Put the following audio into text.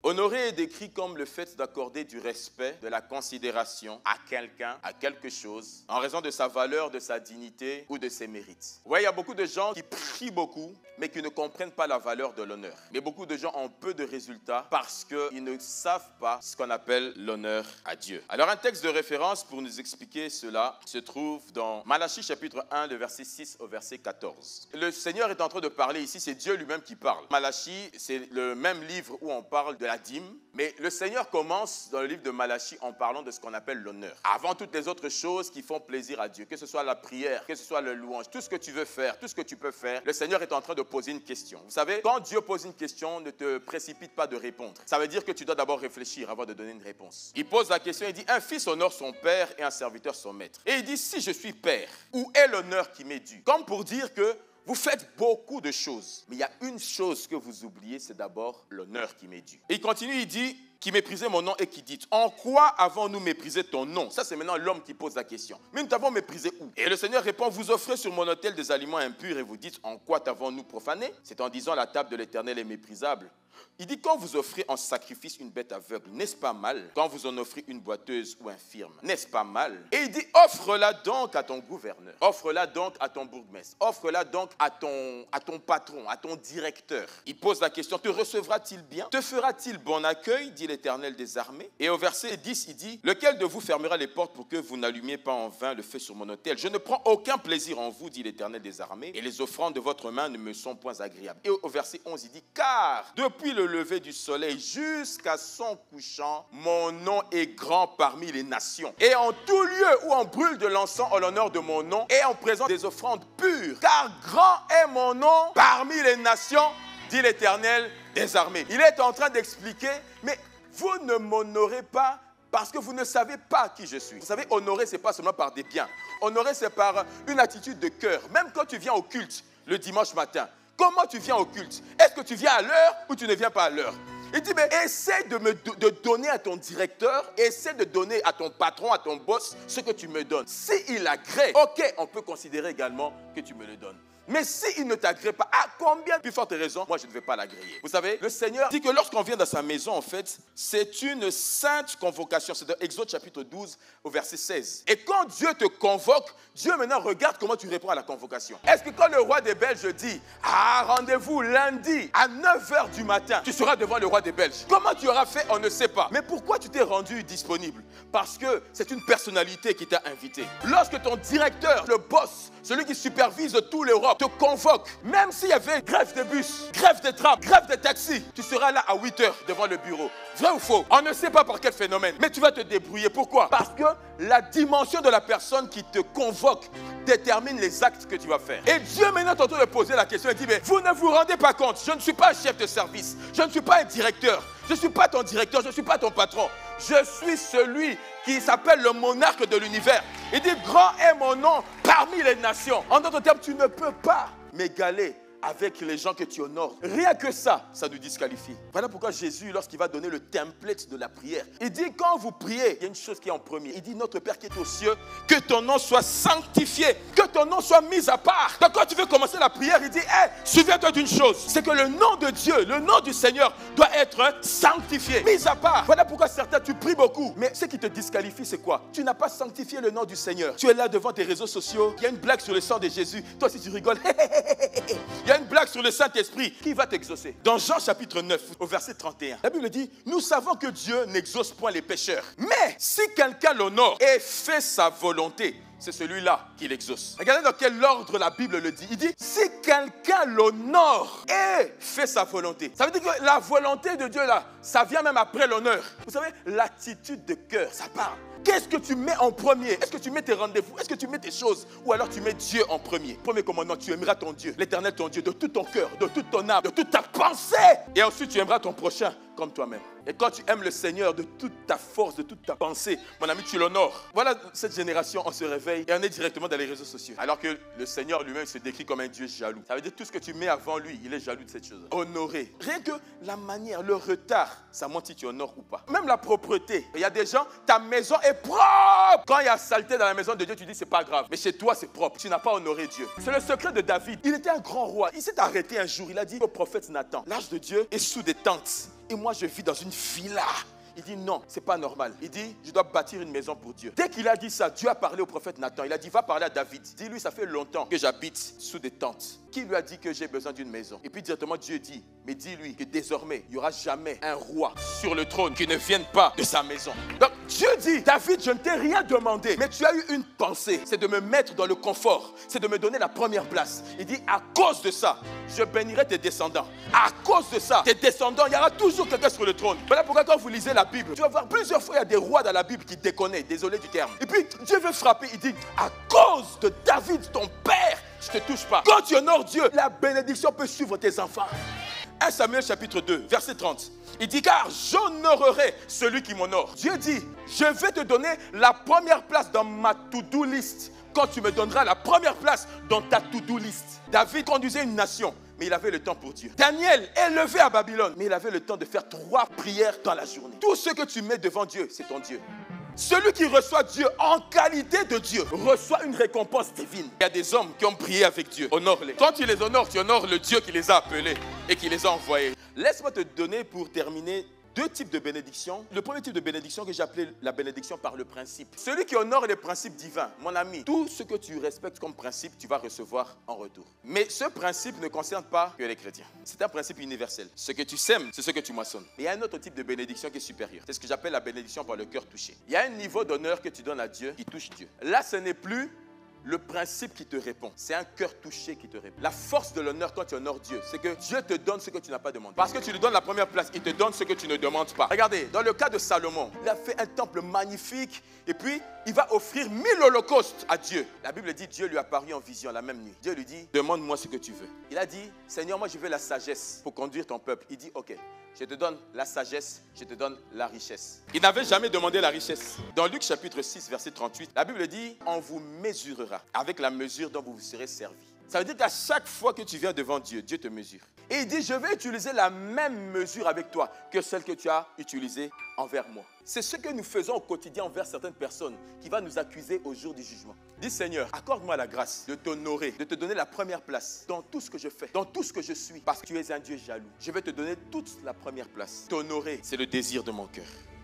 Honorer est décrit comme le fait d'accorder du respect, de la considération à quelqu'un, à quelque chose, en raison de sa valeur, de sa dignité ou de ses mérites. Vous voyez, il y a beaucoup de gens qui prient beaucoup, mais qui ne comprennent pas la valeur de l'honneur. Mais beaucoup de gens ont peu de résultats parce qu'ils ne savent pas ce qu'on appelle l'honneur à Dieu. Alors, un texte de référence pour nous expliquer cela se trouve dans Malachie chapitre 1, le verset 6 au verset 14. Le Seigneur est en train de parler ici, c'est Dieu lui-même qui parle. Malachie, c'est le même livre où on parle de la dîme, mais le Seigneur commence dans le livre de Malachie en parlant de ce qu'on appelle l'honneur. Avant toutes les autres choses qui font plaisir à Dieu, que ce soit la prière, que ce soit le louange, tout ce que tu veux faire, tout ce que tu peux faire, le Seigneur est en train de poser une question. Vous savez, quand Dieu pose une question, ne te précipite pas de répondre. Ça veut dire que tu dois d'abord réfléchir avant de donner une réponse. Il pose la question, il dit, un fils honore son père et un serviteur son maître. Et il dit, si je suis père, où est l'honneur qui m'est dû? Comme pour dire que vous faites beaucoup de choses, mais il y a une chose que vous oubliez, c'est d'abord l'honneur qui m'est dû. Et il continue, il dit, qui méprisait mon nom et qui dit, en quoi avons-nous méprisé ton nom? Ça, c'est maintenant l'homme qui pose la question. Mais nous t'avons méprisé où? Et le Seigneur répond, vous offrez sur mon autel des aliments impurs et vous dites, en quoi t'avons-nous profané? C'est en disant, la table de l'Éternel est méprisable. Il dit, quand vous offrez en sacrifice une bête aveugle, n'est-ce pas mal? Quand vous en offrez une boiteuse ou infirme, n'est-ce pas mal? Et il dit, offre-la donc à ton gouverneur, offre-la donc à ton bourgmestre, offre-la donc à ton patron, à ton directeur. Il pose la question, te recevra-t-il bien? Te fera-t-il bon accueil, dit l'Éternel des armées? Et au verset 10, il dit, lequel de vous fermera les portes pour que vous n'allumiez pas en vain le feu sur mon autel? Je ne prends aucun plaisir en vous, dit l'Éternel des armées, et les offrandes de votre main ne me sont point agréables. Et au verset 11, il dit, car depuis le lever du soleil jusqu'à son couchant, mon nom est grand parmi les nations. Et en tout lieu où on brûle de l'encens en l'honneur de mon nom, et on présente des offrandes pures, car grand est mon nom parmi les nations, dit l'Éternel des armées. Il est en train d'expliquer, mais vous ne m'honorez pas parce que vous ne savez pas qui je suis. Vous savez, honorer, ce n'est pas seulement par des biens. Honorer, c'est par une attitude de cœur. Même quand tu viens au culte le dimanche matin, comment tu viens au culte? Est-ce que tu viens à l'heure ou tu ne viens pas à l'heure? Il dit, mais essaie de donner à ton directeur, essaie de donner à ton patron, à ton boss, ce que tu me donnes. S'il agrée, ok, on peut considérer également que tu me le donnes. Mais s'il ne t'agrée pas, à combien plus forte raison, moi je ne vais pas l'agréer. Vous savez, le Seigneur dit que lorsqu'on vient dans sa maison, en fait, c'est une sainte convocation. C'est dans Exode chapitre 12 au verset 16. Et quand Dieu te convoque, Dieu maintenant regarde comment tu réponds à la convocation. Est-ce que quand le roi des Belges dit, rendez-vous lundi à 9h du matin, tu seras devant le roi des Belges? Comment tu auras fait, on ne sait pas. Mais pourquoi tu t'es rendu disponible? Parce que c'est une personnalité qui t'a invité. Lorsque ton directeur, le boss, celui qui supervise tout l'Europe, te convoque, même s'il y avait grève de bus, grève de tram, grève de taxi, tu seras là à 8h devant le bureau. Vrai ou faux? On ne sait pas par quel phénomène, mais tu vas te débrouiller. Pourquoi? Parce que la dimension de la personne qui te convoque détermine les actes que tu vas faire. Et Dieu maintenant est en train de poser la question, il dit, mais vous ne vous rendez pas compte, je ne suis pas un chef de service, je ne suis pas un directeur, je ne suis pas ton directeur, je ne suis pas ton patron. Je suis celui qui s'appelle le monarque de l'univers. Il dit, grand est mon nom parmi les nations. En d'autres termes, tu ne peux pas m'égaler avec les gens que tu honores. Rien que ça nous disqualifie. Voilà pourquoi Jésus, lorsqu'il va donner le template de la prière, il dit, quand vous priez, il y a une chose qui est en premier. Il dit, notre Père qui est aux cieux, que ton nom soit sanctifié, que ton nom soit mis à part. Donc quand tu veux commencer la prière, il dit, souviens-toi d'une chose, c'est que le nom de Dieu, le nom du Seigneur doit être sanctifié, mis à part. Voilà pourquoi certains, tu pries beaucoup, mais ce qui te disqualifie, c'est quoi? Tu n'as pas sanctifié le nom du Seigneur. Tu es là devant tes réseaux sociaux, il y a une blague sur le sang de Jésus. Toi aussi tu rigoles. Il y a une blague sur le Saint-Esprit. Qui va t'exaucer? Dans Jean chapitre 9, au verset 31, la Bible dit, nous savons que Dieu n'exauce point les pécheurs. Mais si quelqu'un l'honore et fait sa volonté, c'est celui-là qui l'exauce. Regardez dans quel ordre la Bible le dit. Il dit, si quelqu'un l'honore et fait sa volonté. Ça veut dire que la volonté de Dieu là, ça vient même après l'honneur. Vous savez, l'attitude de cœur, ça parle. Qu'est-ce que tu mets en premier? Est-ce que tu mets tes rendez-vous? Est-ce que tu mets tes choses? Ou alors tu mets Dieu en premier? Premier commandement, tu aimeras ton Dieu, l'Éternel ton Dieu, de tout ton cœur, de toute ton âme, de toute ta pensée. Et ensuite tu aimeras ton prochain comme toi-même. Et quand tu aimes le Seigneur de toute ta force, de toute ta pensée, mon ami, tu l'honores. Voilà, cette génération, on se réveille et on est directement dans les réseaux sociaux. Alors que le Seigneur lui-même se décrit comme un Dieu jaloux. Ça veut dire tout ce que tu mets avant lui, il est jaloux de cette chose. Honorer. Rien que la manière, le retard, ça montre si tu honores ou pas. Même la propreté. Il y a des gens, ta maison est propre. Quand il y a saleté dans la maison de Dieu, tu dis c'est pas grave. Mais chez toi, c'est propre. Tu n'as pas honoré Dieu. C'est le secret de David. Il était un grand roi. Il s'est arrêté un jour. Il a dit au prophète Nathan, l'âge de Dieu est sous des tentes. Et moi, je vis dans une villa. Il dit non, c'est pas normal. Il dit, je dois bâtir une maison pour Dieu. Dès qu'il a dit ça, Dieu a parlé au prophète Nathan. Il a dit, va parler à David. Dis-lui, ça fait longtemps que j'habite sous des tentes. Qui lui a dit que j'ai besoin d'une maison? Et puis directement Dieu dit, mais dis-lui que désormais, il n'y aura jamais un roi sur le trône qui ne vienne pas de sa maison. Donc Dieu dit, David, je ne t'ai rien demandé, mais tu as eu une pensée, c'est de me mettre dans le confort, c'est de me donner la première place. Il dit, à cause de ça, je bénirai tes descendants. À cause de ça, tes descendants, il y aura toujours quelqu'un sur le trône. Voilà pourquoi quand vous lisez la Bible, tu vas voir plusieurs fois, il y a des rois dans la Bible qui déconnaient, désolé du terme. Et puis Dieu veut frapper, il dit, à cause de David, ton père, je ne te touche pas. Quand tu honores Dieu, la bénédiction peut suivre tes enfants. 1 Samuel chapitre 2, verset 30. Il dit, car j'honorerai celui qui m'honore. Dieu dit, je vais te donner la première place dans ma to-do list. Quand tu me donneras la première place dans ta to-do list. David conduisait une nation, mais il avait le temps pour Dieu. Daniel, élevé à Babylone, mais il avait le temps de faire 3 prières dans la journée. Tout ce que tu mets devant Dieu, c'est ton Dieu. Celui qui reçoit Dieu en qualité de Dieu reçoit une récompense divine. Il y a des hommes qui ont prié avec Dieu. Honore-les. Quand tu les honores, tu honores le Dieu qui les a appelés et qui les a envoyés. Laisse-moi te donner pour terminer 2 types de bénédictions. Le premier type de bénédiction que j'ai appelé la bénédiction par le principe. Celui qui honore les principes divins, mon ami, tout ce que tu respectes comme principe, tu vas recevoir en retour. Mais ce principe ne concerne pas que les chrétiens. C'est un principe universel. Ce que tu sèmes, c'est ce que tu moissonnes. Mais il y a un autre type de bénédiction qui est supérieur. C'est ce que j'appelle la bénédiction par le cœur touché. Il y a un niveau d'honneur que tu donnes à Dieu qui touche Dieu. Là, ce n'est plus le principe qui te répond, c'est un cœur touché qui te répond. La force de l'honneur quand tu honores Dieu, c'est que Dieu te donne ce que tu n'as pas demandé. Parce que tu lui donnes la première place, il te donne ce que tu ne demandes pas. Regardez, dans le cas de Salomon, il a fait un temple magnifique et puis il va offrir 1000 holocaustes à Dieu. La Bible dit, Dieu lui a apparu en vision la même nuit. Dieu lui dit, demande-moi ce que tu veux. Il a dit, Seigneur, moi je veux la sagesse pour conduire ton peuple. Il dit, ok, je te donne la sagesse, je te donne la richesse. Il n'avait jamais demandé la richesse. Dans Luc chapitre 6, verset 38, la Bible dit, on vous mesurera avec la mesure dont vous vous serez servi. Ça veut dire qu'à chaque fois que tu viens devant Dieu, Dieu te mesure. Et il dit, je vais utiliser la même mesure avec toi que celle que tu as utilisée envers moi. C'est ce que nous faisons au quotidien envers certaines personnes qui vont nous accuser au jour du jugement. Dis, Seigneur, accorde-moi la grâce de t'honorer, de te donner la première place dans tout ce que je fais, dans tout ce que je suis, parce que tu es un Dieu jaloux. Je vais te donner toute la première place. T'honorer, c'est le désir de mon cœur.